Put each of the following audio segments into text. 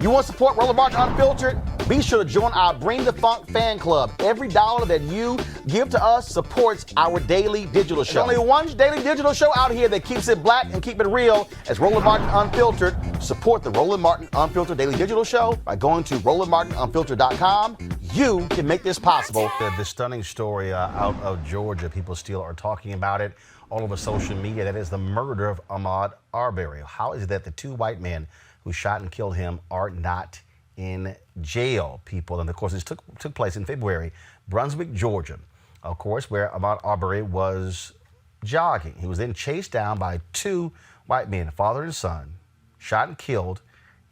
You want to support Roland Martin Unfiltered? Be sure to join our Bring the Funk fan club. Every dollar that you give to us supports our daily digital show. There's only one daily digital show out here that keeps it black and keep it real as Roland Martin Unfiltered. Support the Roland Martin Unfiltered daily digital show by going to RolandMartinUnfiltered.com. You can make this possible. The stunning story out of Georgia, people still are talking about it all over social media. That is the murder of Ahmaud Arbery. How is it that the two white men who shot and killed him are not in jail, people? And of course, this took place in February, Brunswick, Georgia, of course, where Ahmaud Arbery was jogging. He was then chased down by two white men, father and son, shot and killed,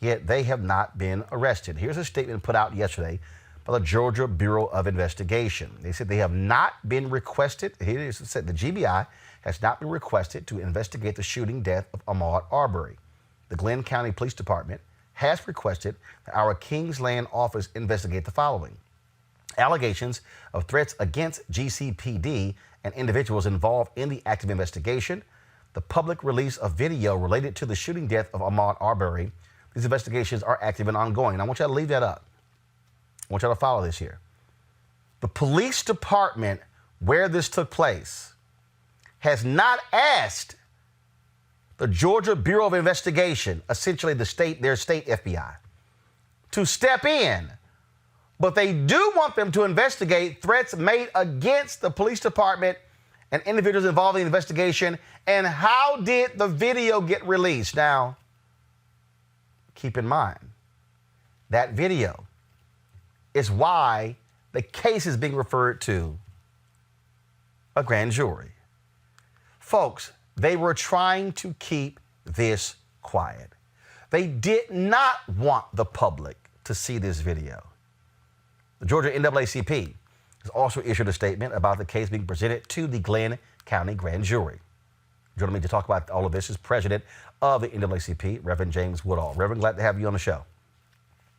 yet they have not been arrested. Here's a statement put out yesterday by the Georgia Bureau of Investigation. They said they have not been requested. Here it said the GBI has not been requested to investigate the shooting death of Ahmaud Arbery. The Glynn County Police Department has requested that our Kingsland office investigate the following: allegations of threats against GCPD and individuals involved in the active investigation, the public release of video related to the shooting death of Ahmaud Arbery. These investigations are active and ongoing. And I want you to leave that up. I want you to follow this here. The police department where this took place has not asked the Georgia Bureau of Investigation, essentially their state FBI, to step in. But they do want them to investigate threats made against the police department and individuals involved in the investigation. And how did the video get released? Now, keep in mind, that video is why the case is being referred to a grand jury. Folks, they were trying to keep this quiet. They did not want the public to see this video. The Georgia NAACP has also issued a statement about the case being presented to the Glynn County Grand Jury. Joining me to talk about all of this is President of the NAACP, Reverend James Woodall. Reverend, glad to have you on the show.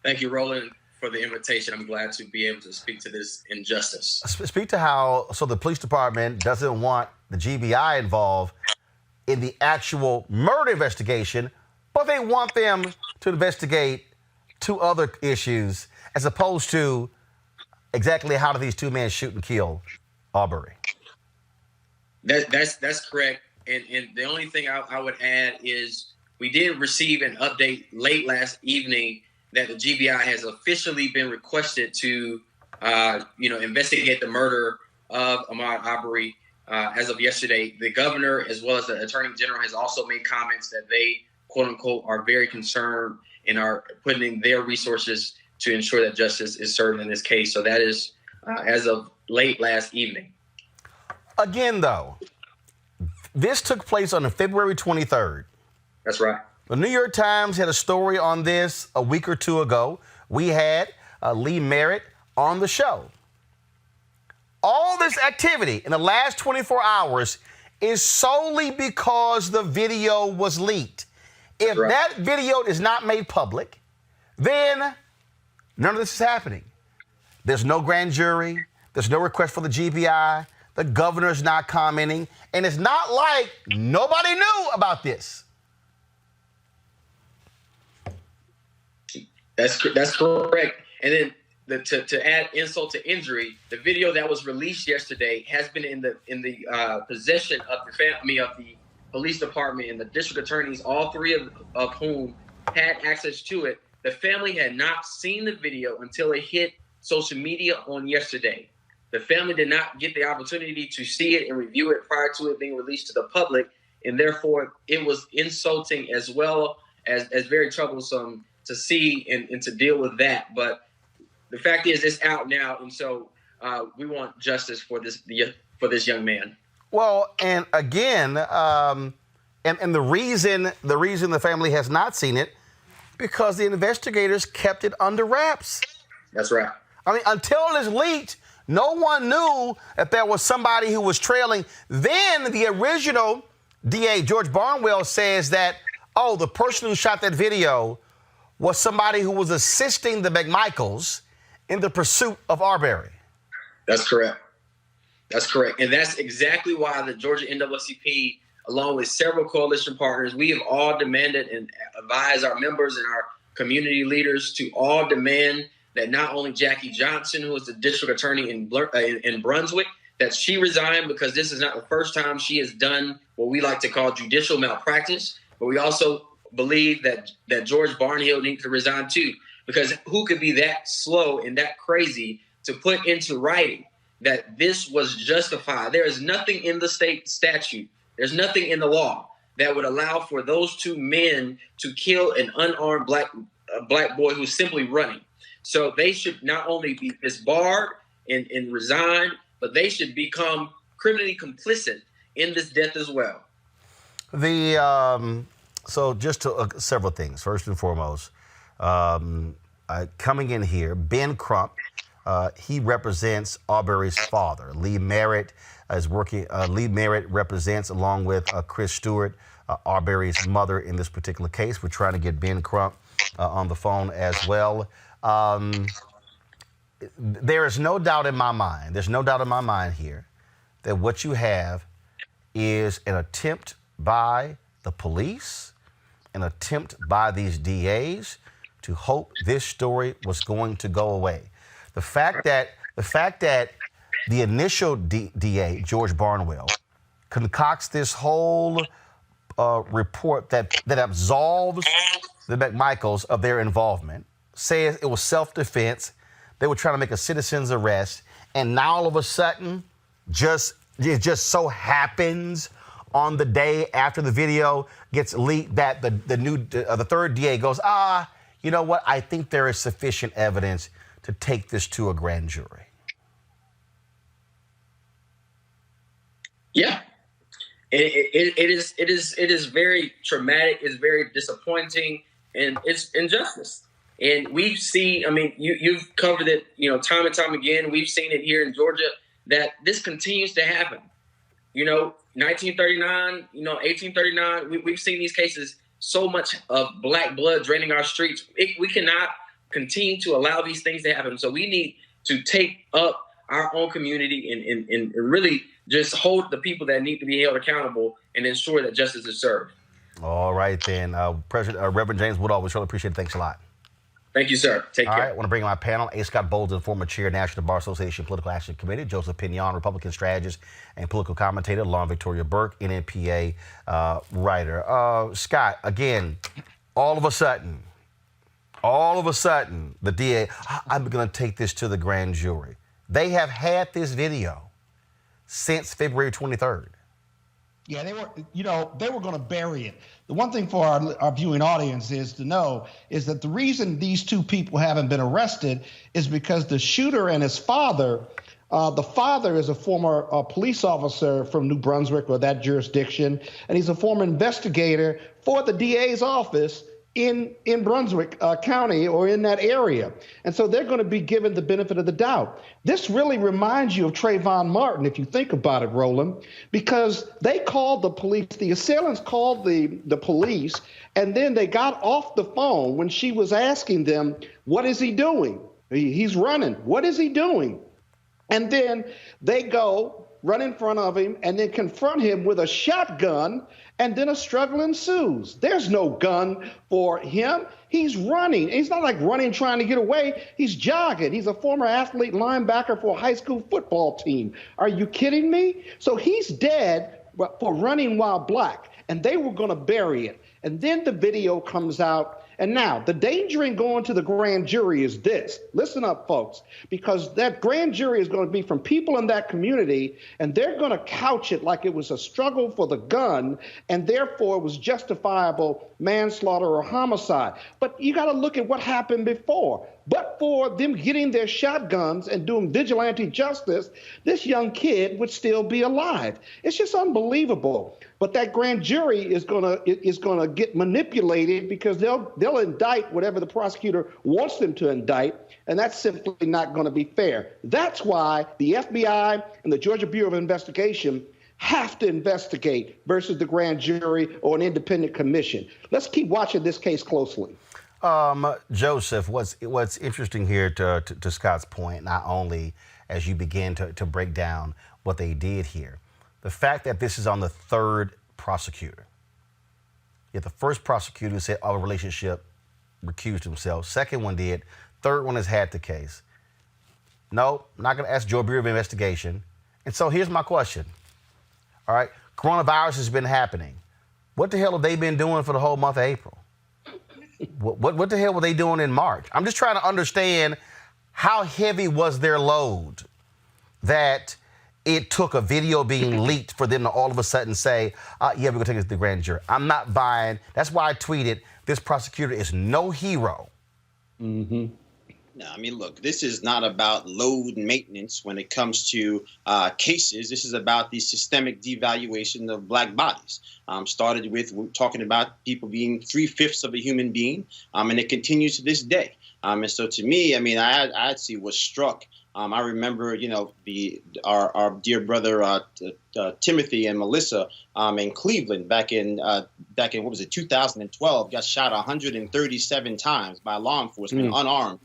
Thank you, Roland, for the invitation. I'm glad to be able to speak to this injustice. Speak to how, so the police department doesn't want the GBI involved in the actual murder investigation, but they want them to investigate two other issues as opposed to exactly how did these two men shoot and kill Arbery. That's correct. And the only thing I would add is we did receive an update late last evening that the GBI has officially been requested to, investigate the murder of Ahmaud Arbery. As of yesterday, the governor, as well as the attorney general, has also made comments that they, quote unquote, are very concerned and are putting in their resources to ensure that justice is served in this case. So that is as of late last evening. Again, though, this took place on February 23rd. That's right. The New York Times had a story on this a week or two ago. We had Lee Merritt on the show. All this activity in the last 24 hours is solely because the video was leaked. If that video is not made public, then none of this is happening. There's no grand jury. There's no request for the GBI. The governor's not commenting. And it's not like nobody knew about this. That's correct. And then to add insult to injury, the video that was released yesterday has been in the possession of the police department and the district attorneys, all three of whom had access to it. The family had not seen the video until it hit social media on yesterday. The family did not get the opportunity to see it and review it prior to it being released to the public, and therefore it was insulting as well as very troublesome to see and to deal with that. But the fact is, it's out now, and so we want justice for this young man. Well, and again, and the reason the family has not seen it, because the investigators kept it under wraps. That's right. I mean, until it is leaked, no one knew that there was somebody who was trailing. Then the original DA, George Barnwell, says that, oh, the person who shot that video was somebody who was assisting the McMichaels in the pursuit of Arbery. That's correct. That's correct. And that's exactly why the Georgia NAACP, along with several coalition partners, we have all demanded and advised our members and our community leaders to all demand that not only Jackie Johnson, who is the district attorney in Brunswick, that she resign, because this is not the first time she has done what we like to call judicial malpractice. But we also believe that George Barnhill needs to resign too, because who could be that slow and that crazy to put into writing that this was justified? There is nothing in the state statute, there's nothing in the law that would allow for those two men to kill an unarmed black boy who's simply running. So they should not only be disbarred and resign, but they should become criminally complicit in this death as well. So just to, several things. First and foremost, coming in here, Ben Crump, he represents Arbery's father. Lee Merritt is working. Lee Merritt represents, along with Chris Stewart, Arbery's mother in this particular case. We're trying to get Ben Crump on the phone as well. There is no doubt in my mind, here that what you have is an attempt by the police, an attempt by these DAs to hope this story was going to go away. The fact that the initial DA, George Barnwell, concocts this whole report that absolves the McMichaels of their involvement, says it was self-defense, they were trying to make a citizen's arrest, and now all of a sudden, it just so happens on the day after the video gets leaked that the third DA goes, you know what? I think there is sufficient evidence to take this to a grand jury. Yeah, it is very traumatic. It's very disappointing, and it's injustice. And we've seen, I mean, you've covered it, time and time again. We've seen it here in Georgia that this continues to happen. 1939, 1839, we've seen these cases, so much of black blood draining our streets. We cannot continue to allow these things to happen. So we need to take up our own community and really just hold the people that need to be held accountable and ensure that justice is served. All right, then. Reverend James Woodall, we surely appreciate it. Thanks a lot. Thank you, sir. Take care. All right, I want to bring in my panel. A. Scott Bolden, former chair, National Bar Association Political Action Committee. Joseph Pignon, Republican strategist and political commentator. Lauren Victoria Burke, NNPA writer. Scott, again, all of a sudden, the DA, I'm going to take this to the grand jury. They have had this video since February 23rd. Yeah, they were going to bury it. The one thing for our viewing audience is to know is that the reason these two people haven't been arrested is because the shooter and his father, the father is a former police officer from New Brunswick or that jurisdiction, and he's a former investigator for the DA's office in Brunswick County or in that area. And so they're going to be given the benefit of the doubt. This really reminds you of Trayvon Martin, if you think about it, Roland, because they called the police, the assailants called the police, and then they got off the phone when she was asking them, what is he doing? He's running. What is he doing? And then they go run in front of him and then confront him with a shotgun, and then a struggle ensues. There's no gun for him. He's running. He's not like running trying to get away. He's jogging. He's a former athlete linebacker for a high school football team. Are you kidding me? So he's dead for running while black, and they were going to bury it. And then the video comes out. And now the danger in going to the grand jury is this. Listen up, folks, because that grand jury is going to be from people in that community, and they're going to couch it like it was a struggle for the gun, and therefore it was justifiable manslaughter or homicide. But you got to look at what happened before. But for them getting their shotguns and doing vigilante justice, this young kid would still be alive. It's just unbelievable. But that grand jury is gonna get manipulated because they'll indict whatever the prosecutor wants them to indict, and that's simply not going to be fair. That's why the FBI and the Georgia Bureau of Investigation have to investigate versus the grand jury or an independent commission. Let's keep watching this case closely. Joseph, what's interesting here to Scott's point, not only as you begin to break down what they did here, the fact that this is on the third prosecutor. Yet the first prosecutor said our relationship recused himself. Second one did. Third one has had the case. No, I'm not going to ask Joe Bureau of Investigation. And so here's my question. All right, coronavirus has been happening. What the hell have they been doing for the whole month of April? What the hell were they doing in March? I'm just trying to understand how heavy was their load that it took a video being leaked for them to all of a sudden say, yeah, we're going to take this to the grand jury. I'm not buying. That's why I tweeted, this prosecutor is no hero. Mm-hmm. No, I mean, look, this is not about load maintenance when it comes to cases. This is about the systemic devaluation of black bodies. Started with talking about people being 3/5 of a human being, and it continues to this day. And so to me, I mean, I actually was struck. I remember, you know, our dear brother Timothy and Melissa in Cleveland back in what was it, 2012, got shot 137 times by law enforcement, unarmed.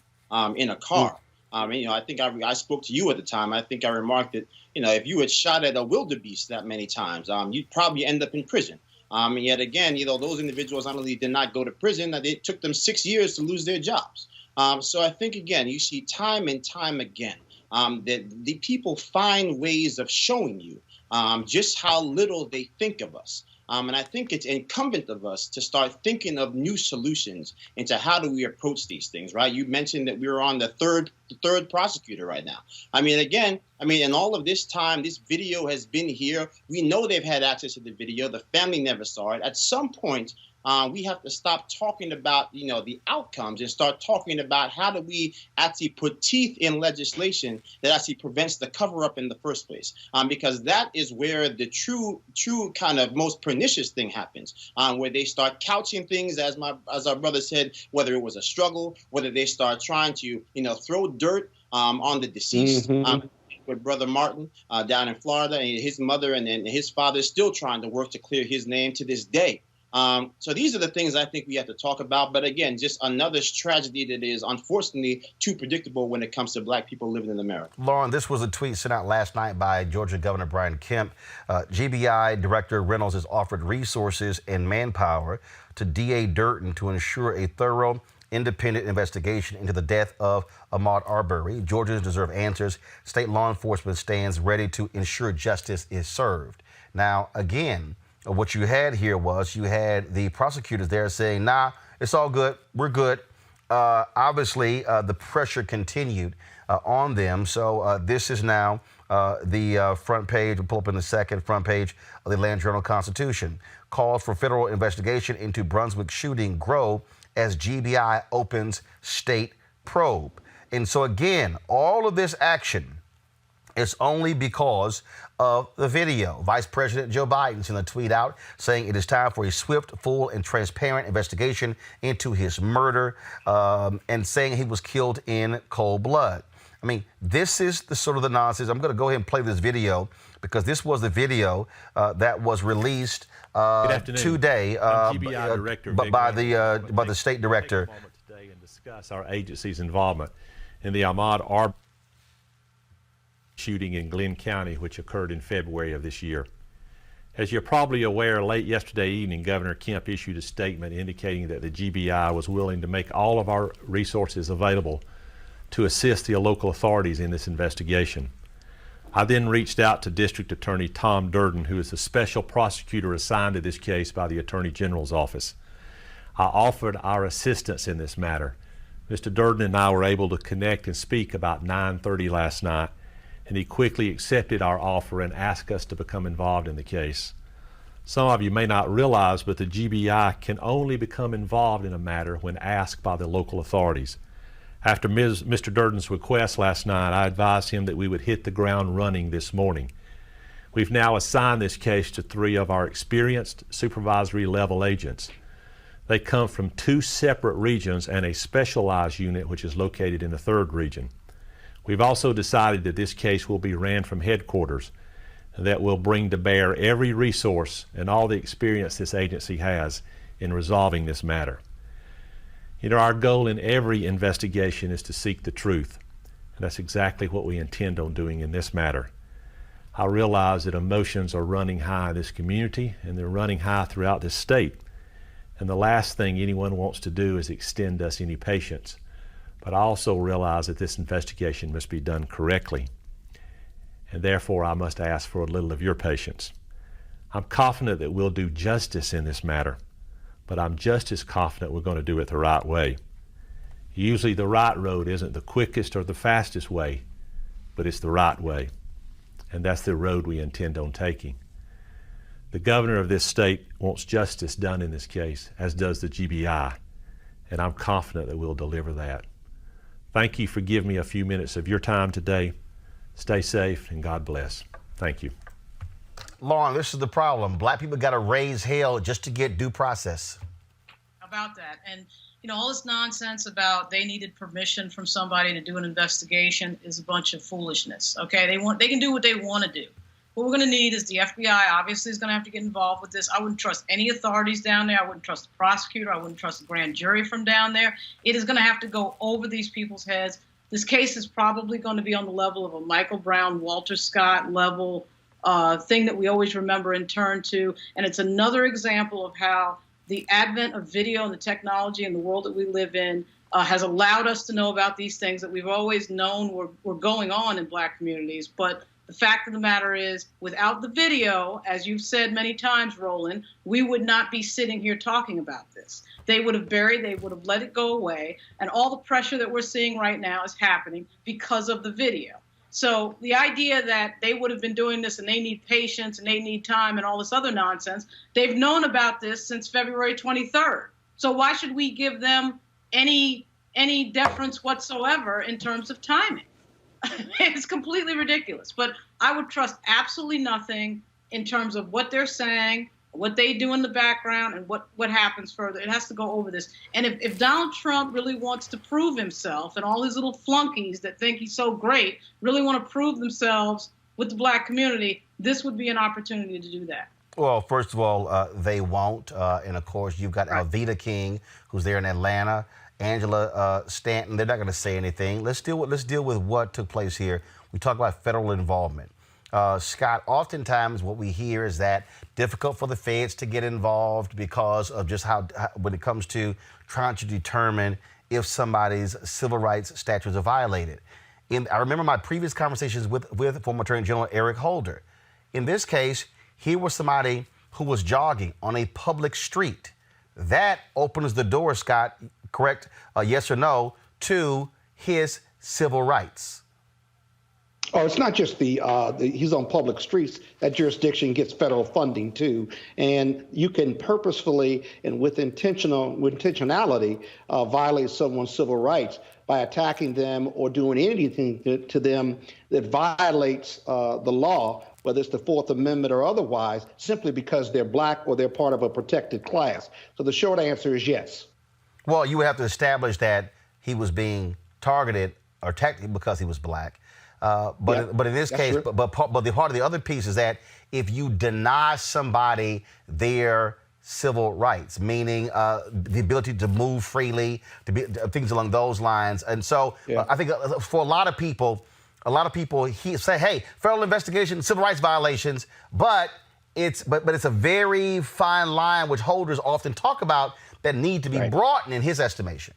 In a car. You know, I think I spoke to you at the time. I think I remarked that, you know, if you had shot at a wildebeest that many times, you'd probably end up in prison. And yet again, you know, those individuals not only did not go to prison, it took them 6 years to lose their jobs. So I think, again, you see time and time again that the people find ways of showing you just how little they think of us. And I think it's incumbent of us to start thinking of new solutions into how do we approach these things, right? You mentioned that we were on the third prosecutor right now. I mean, again, in all of this time, this video has been here. We know they've had access to the video. The family never saw it. At some point, we have to stop talking about, you know, the outcomes and start talking about how do we actually put teeth in legislation that actually prevents the cover-up in the first place, because that is where the true kind of most pernicious thing happens, where they start couching things, as our brother said, whether it was a struggle, whether they start trying to, you know, throw dirt on the deceased. With Brother Martin down in Florida, and his mother and his father is still trying to work to clear his name to this day. So these are the things I think we have to talk about. But again, just another tragedy that is unfortunately too predictable when it comes to black people living in America. Lauren, this was a tweet sent out last night by Georgia Governor Brian Kemp. GBI Director Reynolds has offered resources and manpower to DA Durden to ensure a thorough, independent investigation into the death of Ahmaud Arbery. Georgians deserve answers. State law enforcement stands ready to ensure justice is served. Now, again, what you had here was you had the prosecutors there saying, nah, it's all good. We're good. Obviously, the pressure continued on them. So this is now the front page. We'll pull up in the second front page of the Atlanta Journal-Constitution. Calls for federal investigation into Brunswick shooting grow as GBI opens state probe. And so, again, all of this action is only because of the video. Vice President Joe Biden sent a tweet out saying it is time for a swift, full, and transparent investigation into his murder, and saying he was killed in cold blood. I mean, this is the sort of the nonsense. I'm going to go ahead and play this video because this was the video that was released today by the state director. Take a moment today and discuss our agency's involvement in the Ahmaud Arbery shooting in Glynn County, which occurred in February of this year. As you're probably aware, late yesterday evening, Governor Kemp issued a statement indicating that the GBI was willing to make all of our resources available to assist the local authorities in this investigation. I then reached out to District Attorney Tom Durden, who is the special prosecutor assigned to this case by the Attorney General's office. I offered our assistance in this matter. Mr. Durden and I were able to connect and speak about 9:30 last night, and he quickly accepted our offer and asked us to become involved in the case. Some of you may not realize, but the GBI can only become involved in a matter when asked by the local authorities. After Mr. Durden's request last night, I advised him that we would hit the ground running this morning. We've now assigned this case to 3 of our experienced supervisory level agents. They come from 2 separate regions and a specialized unit which is located in the 3rd region. We've also decided that this case will be ran from headquarters and that will bring to bear every resource and all the experience this agency has in resolving this matter. You know, our goal in every investigation is to seek the truth, and that's exactly what we intend on doing in this matter. I realize that emotions are running high in this community, and they're running high throughout this state. And the last thing anyone wants to do is extend us any patience. But I also realize that this investigation must be done correctly. And therefore, I must ask for a little of your patience. I'm confident that we'll do justice in this matter, but I'm just as confident we're going to do it the right way. Usually the right road isn't the quickest or the fastest way, but it's the right way. And that's the road we intend on taking. The governor of this state wants justice done in this case, as does the GBI, and I'm confident that we'll deliver that. Thank you for giving me a few minutes of your time today. Stay safe and God bless. Thank you. Lauren, this is the problem. Black people got to raise hell just to get due process. About that. And, all this nonsense about they needed permission from somebody to do an investigation is a bunch of foolishness. Okay, they can do what they want to do. What we're going to need is the FBI obviously is going to have to get involved with this. I wouldn't trust any authorities down there. I wouldn't trust the prosecutor. I wouldn't trust the grand jury from down there. It is going to have to go over these people's heads. This case is probably going to be on the level of a Michael Brown, Walter Scott level thing that we always remember and turn to. And it's another example of how the advent of video and the technology in the world that we live in has allowed us to know about these things that we've always known were going on in Black communities. But the fact of the matter is, without the video, as you've said many times, Roland, we would not be sitting here talking about this. They would have buried, they would have let it go away. And all the pressure that we're seeing right now is happening because of the video. So the idea that they would have been doing this and they need patience and they need time and all this other nonsense, they've known about this since February 23rd. So why should we give them any deference whatsoever in terms of timing? It's completely ridiculous. But I would trust absolutely nothing in terms of what they're saying, what they do in the background, and what happens further. It has to go over this. And if Donald Trump really wants to prove himself, and all his little flunkies that think he's so great really want to prove themselves with the Black community, this would be an opportunity to do that. Well, first of all, they won't. And of course, you've got Alveda King, who's there in Atlanta, Angela Stanton. They're not going to say anything. Let's deal with what took place here. We talk about federal involvement. Scott, oftentimes what we hear is that difficult for the feds to get involved because of just how when it comes to trying to determine if somebody's civil rights statutes are violated. I remember my previous conversations with former Attorney General Eric Holder. In this case, here was somebody who was jogging on a public street. That opens the door, Scott, correct, yes or no, to his civil rights. Oh, it's not just he's on public streets. That jurisdiction gets federal funding too, and you can purposefully and with intentionality violate someone's civil rights by attacking them or doing anything to them that violates the law, whether it's the Fourth Amendment or otherwise, simply because they're Black or they're part of a protected class. So the short answer is yes. Well, you would have to establish that he was being targeted or attacked because he was Black. But in this case, but the part of the other piece is that if you deny somebody their civil rights, meaning the ability to move freely, to be things along those lines, and so I think for a lot of people say, hey, federal investigation, civil rights violations, but it's a very fine line which holders often talk about that need to be broadened in his estimation.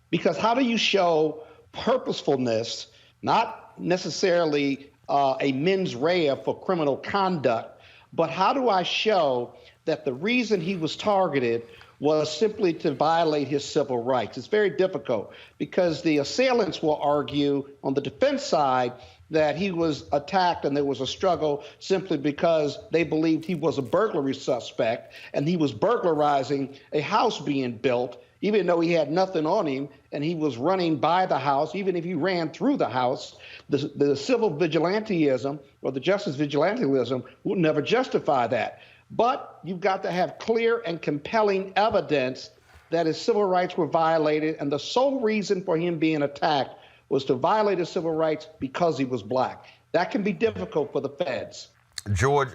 Because how do you show purposefulness, not necessarily a mens rea for criminal conduct, but how do I show that the reason he was targeted was simply to violate his civil rights? It's very difficult because the assailants will argue on the defense side that he was attacked and there was a struggle simply because they believed he was a burglary suspect and he was burglarizing a house being built, even though he had nothing on him and he was running by the house. Even if he ran through the house, the civil vigilantism or the justice vigilantism would never justify that. But you've got to have clear and compelling evidence that his civil rights were violated, and the sole reason for him being attacked was to violate his civil rights because he was Black. That can be difficult for the feds. George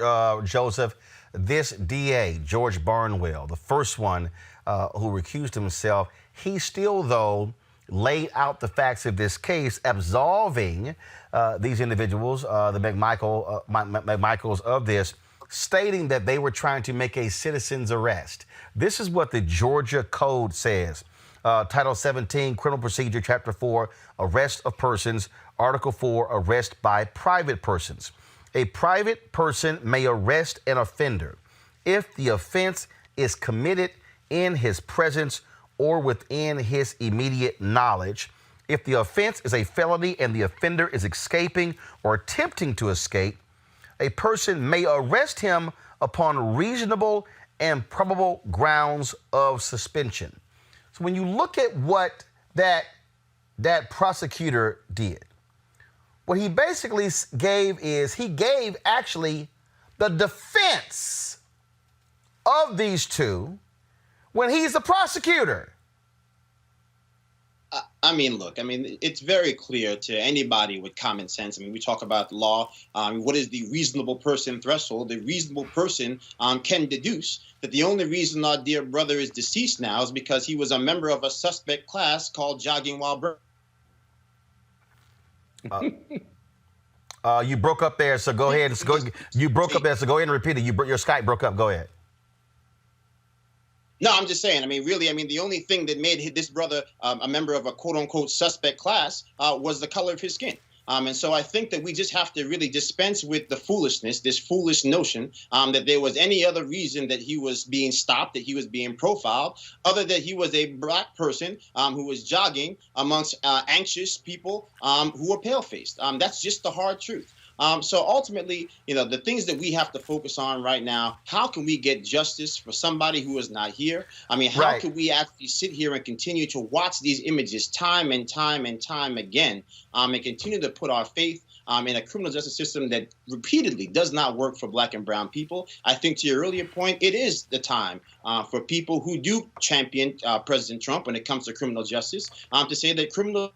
Joseph, this DA, George Barnwell, the first one who recused himself, he still, though, laid out the facts of this case, absolving these individuals, the McMichaels of this. stating that they were trying to make a citizen's arrest. This is what the Georgia Code says. Title 17, Criminal Procedure, Chapter 4, Arrest of Persons. Article 4, Arrest by Private Persons. A private person may arrest an offender if the offense is committed in his presence or within his immediate knowledge. If the offense is a felony and the offender is escaping or attempting to escape, a person may arrest him upon reasonable and probable grounds of suspension. So when you look at what that prosecutor did, what he basically gave is he gave actually the defense of these two when he's the prosecutor. I mean, look, I mean, it's very clear to anybody with common sense. I mean, we talk about the law. What is the reasonable person threshold? The reasonable person can deduce that the only reason our dear brother is deceased now is because he was a member of a suspect class called jogging while you broke up there, so go ahead. You broke up there, so go ahead and repeat it. Your Skype broke up. Go ahead. No, I'm just saying, I mean, really, I mean, the only thing that made this brother a member of a quote-unquote suspect class was the color of his skin. And so I think that we just have to really dispense with the foolishness, this foolish notion that there was any other reason that he was being stopped, that he was being profiled, other than he was a black person who was jogging amongst anxious people who were pale-faced. That's just the hard truth. So ultimately, you know, the things that we have to focus on right now, how can we get justice for somebody who is not here? I mean, how can we actually sit here and continue to watch these images time and time and time again and continue to put our faith in a criminal justice system that repeatedly does not work for black and brown people? I think to your earlier point, it is the time for people who do champion President Trump when it comes to criminal justice to say that criminal.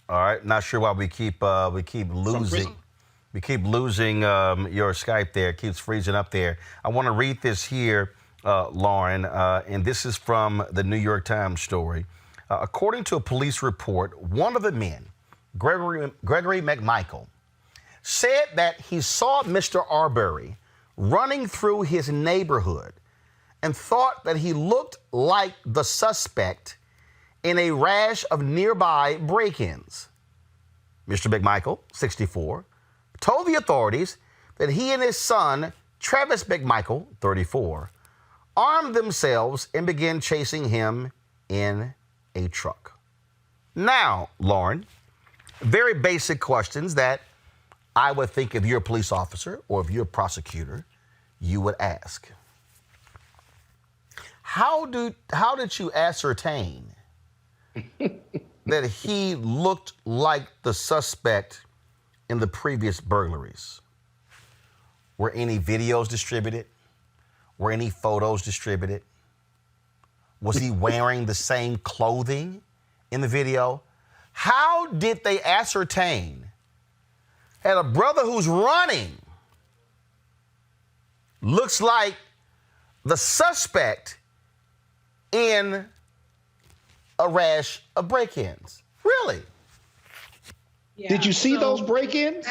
All right, not sure why we keep losing. We keep losing your Skype there. It keeps freezing up there. I want to read this here, Lauren, and this is from the New York Times story. According to a police report, one of the men, Gregory McMichael, said that he saw Mr. Arbery running through his neighborhood and thought that he looked like the suspect in a rash of nearby break-ins. Mr. McMichael, 64, told the authorities that he and his son, Travis McMichael, 34, armed themselves and began chasing him in a truck. Now, Lauren, very basic questions that I would think if you're a police officer or if you're a prosecutor, you would ask. How did you ascertain that he looked like the suspect in the previous burglaries? Were any videos distributed? Were any photos distributed? Was he wearing the same clothing in the video? How did they ascertain that a brother who's running looks like the suspect in a rash of break-ins? Really? Yeah, Did you see those break-ins?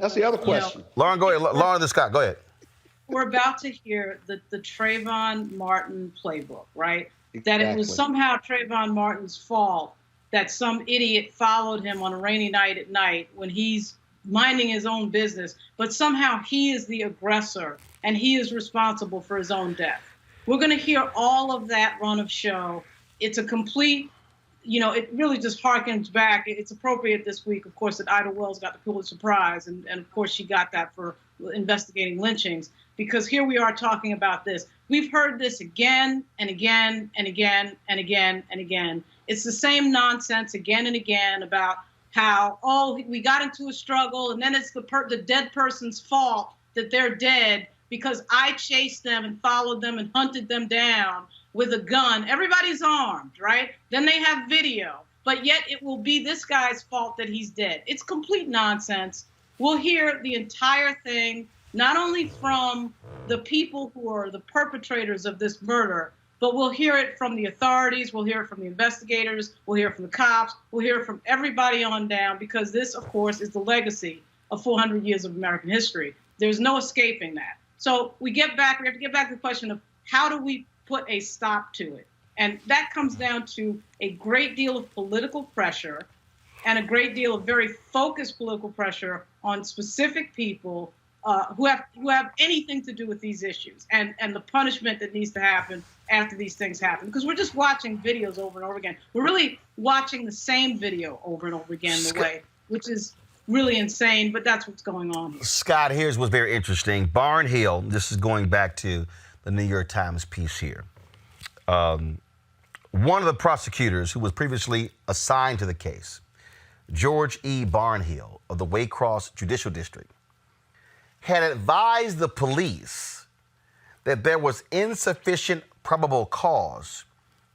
That's the other question. Lauren, go ahead. Lauren Scott, go ahead. We're about to hear the Trayvon Martin playbook, right? Exactly. That it was somehow Trayvon Martin's fault that some idiot followed him on a rainy night at night when he's minding his own business, but somehow he is the aggressor and he is responsible for his own death. We're going to hear all of that run of show. It's a complete, you know, it really just harkens back. It's appropriate this week, of course, that Ida Wells got the Pulitzer Prize, and of course she got that for investigating lynchings, because here we are talking about this. We've heard this again and again and again and again and again. It's the same nonsense again and again about how, oh, we got into a struggle and then it's the dead person's fault that they're dead because I chased them and followed them and hunted them down with a gun. Everybody's armed, right? Then they have video, but yet it will be this guy's fault that he's dead. It's complete nonsense. We'll hear the entire thing, not only from the people who are the perpetrators of this murder, but we'll hear it from the authorities, we'll hear it from the investigators, we'll hear it from the cops, we'll hear it from everybody on down, because this, of course, is the legacy of 400 years of American history. There's no escaping that. So we have to get back to the question of how do we put a stop to it? And that comes down to a great deal of political pressure and a great deal of very focused political pressure on specific people who have anything to do with these issues, and the punishment that needs to happen after these things happen. Because we're just watching videos over and over again. We're really watching the same video over and over again in a way, which is really insane, but that's what's going on here. Scott, here's what's very interesting. Barnhill, this is going back to the New York Times piece here. One of the prosecutors who was previously assigned to the case, George E. Barnhill of the Waycross Judicial District, had advised the police that there was insufficient probable cause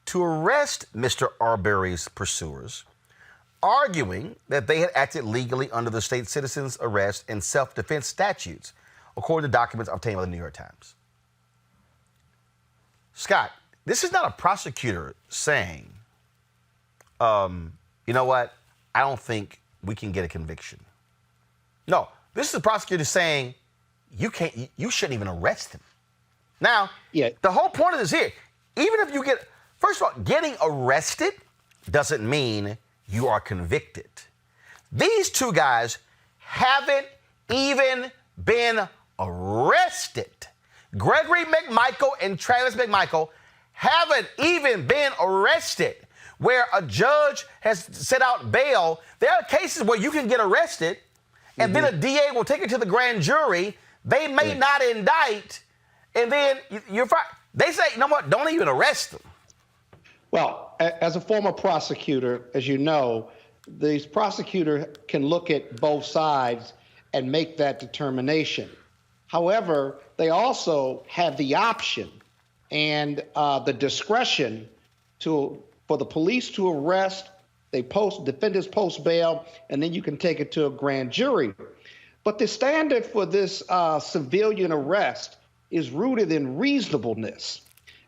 to arrest Mr. Arbery's pursuers, arguing that they had acted legally under the state citizens arrest and self-defense statutes, according to documents obtained by the New York Times. Scott, this is not a prosecutor saying, you know what, I don't think we can get a conviction. No, this is a prosecutor saying, you shouldn't even arrest him. Now, the whole point of this here, even if you get, first of all, getting arrested doesn't mean you are convicted. These two guys haven't even been arrested. Gregory McMichael and Travis McMichael haven't even been arrested, where a judge has set out bail. There are cases where you can get arrested and then a DA will take it to the grand jury. They may not indict, and then you're fine. They say, you know what, don't even arrest them. Well, as a former prosecutor, as you know, the prosecutor can look at both sides and make that determination. However, they also have the option and the discretion for the police to arrest. Defendants post bail, and then you can take it to a grand jury. But the standard for this civilian arrest is rooted in reasonableness.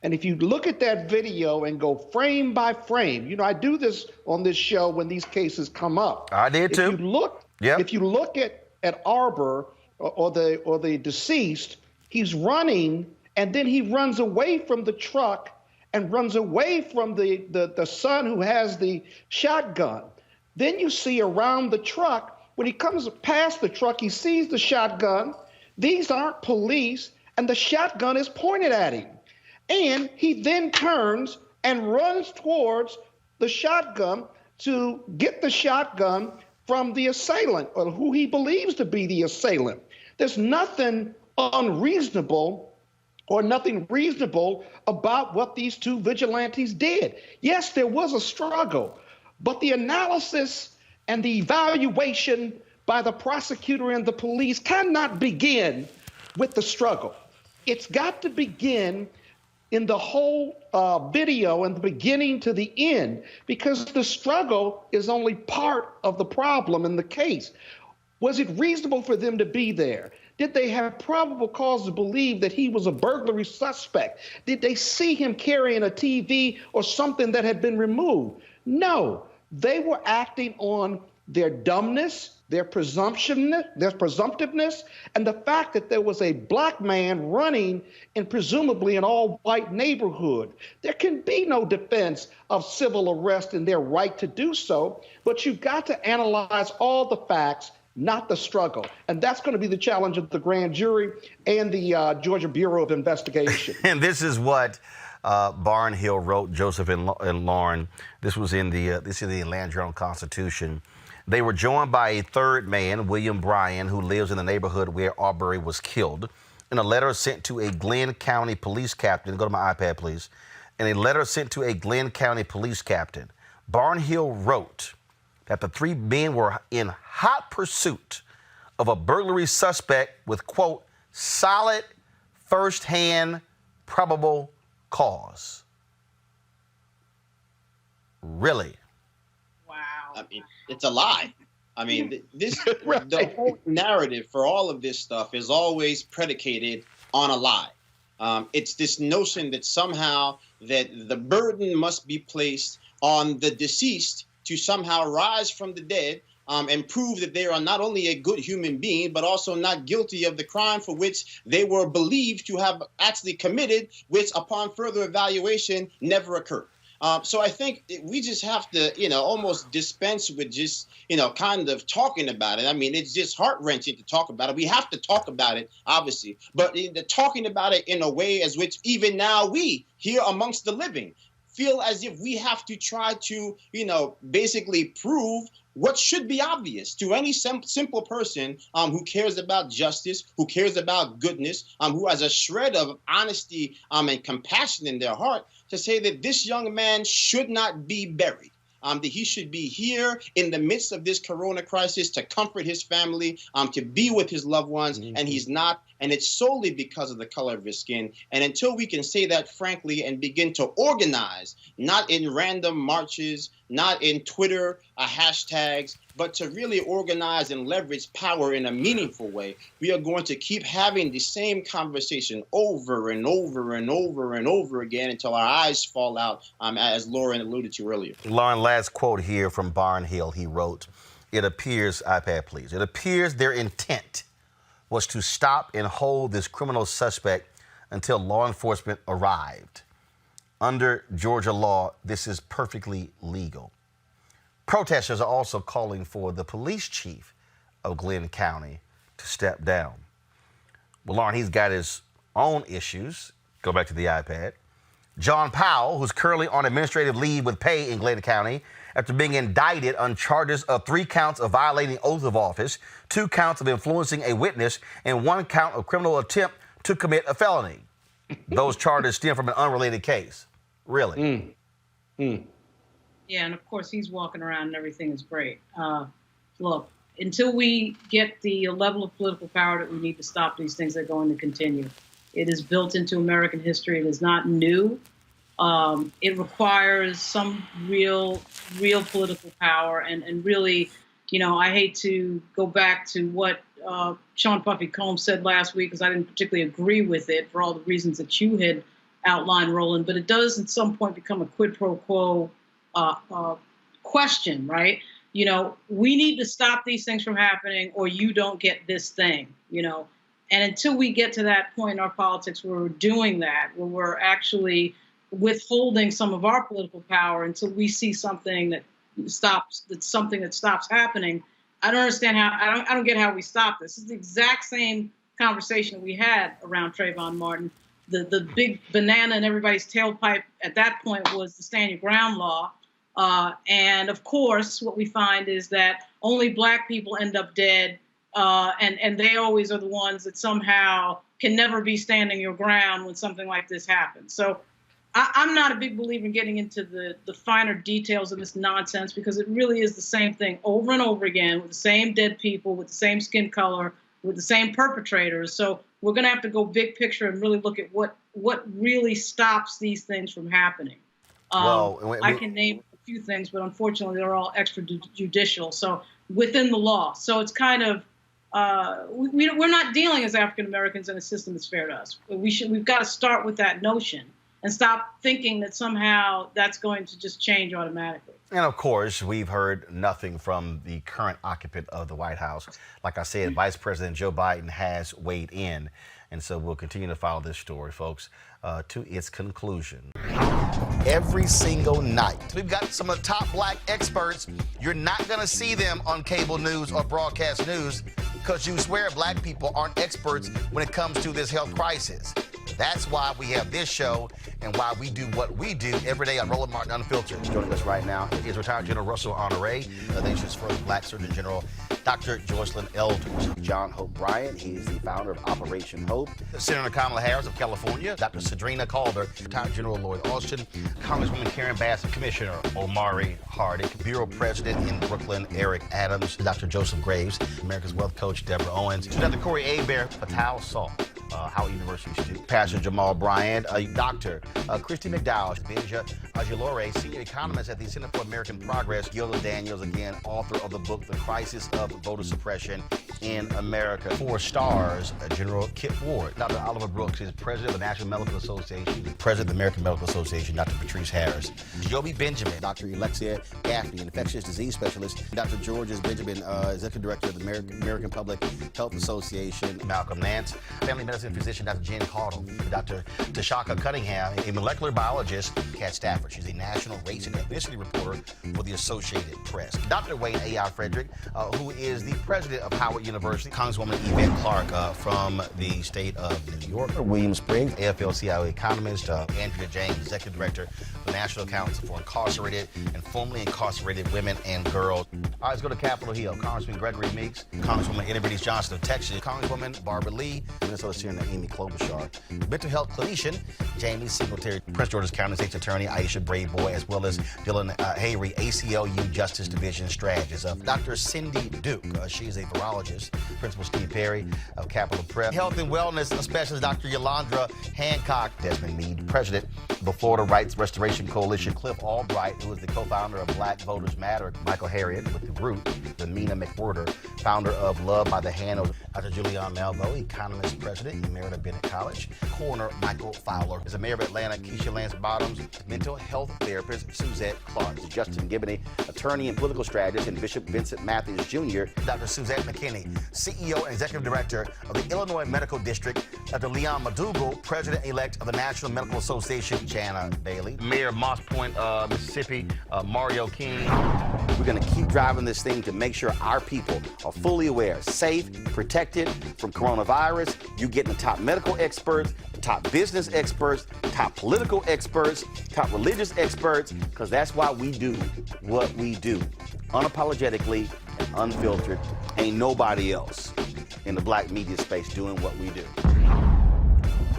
And if you look at that video and go frame by frame, you know, I do this on this show when these cases come up. I did too. If you look at Arbor or the deceased, he's running and then he runs away from the truck and runs away from the son who has the shotgun. Then you see around the truck, when he comes past the truck, he sees the shotgun. These aren't police, and the shotgun is pointed at him. And he then turns and runs towards the shotgun to get the shotgun from the assailant, or who he believes to be the assailant. There's nothing unreasonable or nothing reasonable about what these two vigilantes did. Yes, there was a struggle, but the analysis and the evaluation by the prosecutor and the police cannot begin with the struggle. It's got to begin in the whole video and the beginning to the end, because the struggle is only part of the problem in the case. Was it reasonable for them to be there? Did they have probable cause to believe that he was a burglary suspect? Did they see him carrying a TV or something that had been removed? No, they were acting on their dumbness, their presumptiveness, and the fact that there was a black man running in presumably an all-white neighborhood. There can be no defense of civil arrest and their right to do so, but you've got to analyze all the facts, not the struggle. And that's going to be the challenge of the grand jury and the Georgia Bureau of Investigation. And this is what Barnhill wrote, Joseph and Lauren. This was in the Atlanta Journal-Constitution. They were joined by a third man, William Bryan, who lives in the neighborhood where Arbery was killed, in a letter sent to a Glynn County police captain. Go to my iPad, please. In a letter sent to a Glynn County police captain, Barnhill wrote that the three men were in hot pursuit of a burglary suspect with, quote, solid first-hand probable cause. Really? Wow. I mean, it's a lie. I mean, the whole narrative for all of this stuff is always predicated on a lie. It's this notion that somehow that the burden must be placed on the deceased to somehow rise from the dead and prove that they are not only a good human being, but also not guilty of the crime for which they were believed to have actually committed, which upon further evaluation never occurred. So I think we just have to, almost dispense with just, kind of talking about it. I mean, it's just heart-wrenching to talk about it. We have to talk about it, obviously, but talking about it in a way as which even now we, here amongst the living, feel as if we have to try to, basically prove what should be obvious to any simple person who cares about justice, who cares about goodness, who has a shred of honesty and compassion in their heart, to say that this young man should not be buried. That he should be here in the midst of this corona crisis to comfort his family, to be with his loved ones, and he's not. And it's solely because of the color of his skin. And until we can say that frankly and begin to organize, not in random marches, not in Twitter hashtags, but to really organize and leverage power in a meaningful way, we are going to keep having the same conversation over and over and over and over again until our eyes fall out, as Lauren alluded to earlier. Lauren, last quote here from Barnhill. He wrote, "It appears," iPad please, "it appears their intent was to stop and hold this criminal suspect until law enforcement arrived. Under Georgia law, this is perfectly legal." Protesters are also calling for the police chief of Glynn County to step down. Well, Lauren, he's got his own issues. Go back to the iPad. John Powell, who's currently on administrative leave with pay in Glynn County after being indicted on charges of 3 counts of violating oath of office, 2 counts of influencing a witness, and 1 count of criminal attempt to commit a felony. Those charges stem from an unrelated case. Really? Yeah, and of course he's walking around and everything is great. Look, until we get the level of political power that we need to stop these things, they're going to continue. It is built into American history. It is not new. It requires some real political power, and really, I hate to go back to what Sean Puffy Combs said last week, because I didn't particularly agree with it for all the reasons that you had outlined, Roland, but it does at some point become a quid pro quo question, right? We need to stop these things from happening, or you don't get this thing, And until we get to that point in our politics where we're doing that, where we're actually withholding some of our political power until we see something that stops happening, I don't understand how, I don't get how we stop this. This is the exact same conversation we had around Trayvon Martin. The big banana in everybody's tailpipe at that point was the stand your ground law. And of course, what we find is that only black people end up dead. And they always are the ones that somehow can never be standing your ground when something like this happens. So I'm not a big believer in getting into the finer details of this nonsense, because it really is the same thing over and over again with the same dead people, with the same skin color, with the same perpetrators. So we're going to have to go big picture and really look at what really stops these things from happening. I can name a few things, but unfortunately they're all extrajudicial. So within the law. So it's kind of, we're not dealing as African Americans in a system that's fair to us. We've got to start with that notion and stop thinking that somehow that's going to just change automatically. And of course, we've heard nothing from the current occupant of the White House. Like I said, Vice President Joe Biden has weighed in. And so we'll continue to follow this story, folks, to its conclusion. Every single night, we've got some of the top black experts. You're not going to see them on cable news or broadcast news because you swear black people aren't experts when it comes to this health crisis. That's why we have this show and why we do what we do every day on Roland Martin Unfiltered. Joining us right now is retired General Russell Honoré, the nation's first black Surgeon General, Dr. Joycelyn Elders. John Hope Bryant, he is the founder of Operation Hope. Senator Kamala Harris of California, Dr. Cedrina Calder, retired General Lloyd Austin, Congresswoman Karen Bass, Commissioner Omari Hardick, Bureau President in Brooklyn, Eric Adams, Dr. Joseph Graves, America's Wealth Coach, Deborah Owens, Dr. Corey Hebert, Patal Saul. Howard University student. Pastor Jamal Bryant, Dr. Christy McDowell, Benja Ajilore, senior economist at the Center for American Progress. Gilda Daniels, again, author of the book, The Crisis of Voter Suppression in America. 4 stars, General Kip Ward. Dr. Oliver Brooks is president of the National Medical Association, president of the American Medical Association. Dr. Patrice Harris. Joby Benjamin, Dr. Alexia Gaffney, infectious disease specialist. Dr. Georges Benjamin, executive director of the American Public Health Association. Malcolm Nance, family medicine physician. Dr. Jen Caudle. Dr. Tashaka Cunningham, a molecular biologist. Kat Stafford, she's a national race and ethnicity reporter for the Associated Press. Dr. Wayne A.I. Frederick, who is the president of Howard University. Congresswoman Yvette Clarke from the state of New York. William Spriggs, AFL-CIO economist. Andrea James, executive director of the National Council for Incarcerated and Formerly Incarcerated Women and Girls. All right, let's go to Capitol Hill. Congressman Gregory Meeks, Congresswoman Eddie Johnson of Texas, Congresswoman Barbara Lee, Minnesota Senator Amy Klobuchar, mental health clinician Jamie Singletary, Prince George's County State's Attorney Aisha Brayboy, as well as Dylan Hayrie, ACLU Justice Division strategist. Dr. Cindy Duke, she's a virologist. Principal Steve Perry of Capitol Prep. Health and wellness specialist Dr. Yolandra Hancock. Desmond Meade, president of the Florida Rights Restoration Coalition. Cliff Albright, who is the co-founder of Black Voters Matter. Michael Harriet with the Root. Mina McWhorter, founder of Love by the Hand. Dr. Julianne Malvo, economist, president, Emerita Bennett College. Coroner Michael Fowler is the mayor of Atlanta. Keisha Lance Bottoms, mental health therapist Suzette Clark. Justin Gibney, attorney and political strategist, and Bishop Vincent Matthews Jr. Dr. Suzette McKinney, CEO and executive director of the Illinois Medical District. Dr. Leon Madugal, president-elect of the National Medical Association. Jana Bailey, mayor of Moss Point, Mississippi. Mario King. We're going to keep driving this thing to make sure our people are fully aware, safe, protected from coronavirus. You're getting the top medical experts, top business experts, top political experts, top religious experts, because that's why we do what we do. Unapologetically and unfiltered. Ain't nobody else in the black media space doing what we do.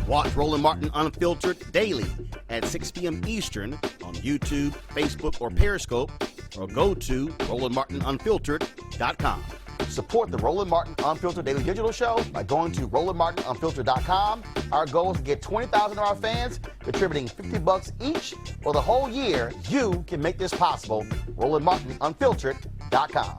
Watch Roland Martin Unfiltered daily at 6 p.m. Eastern on YouTube, Facebook, or Periscope, or go to RolandMartinUnfiltered.com. Support the Roland Martin Unfiltered Daily Digital Show by going to RolandMartinUnfiltered.com. Our goal is to get 20,000 of our fans contributing $50 each for the whole year. You can make this possible. RolandMartinUnfiltered.com.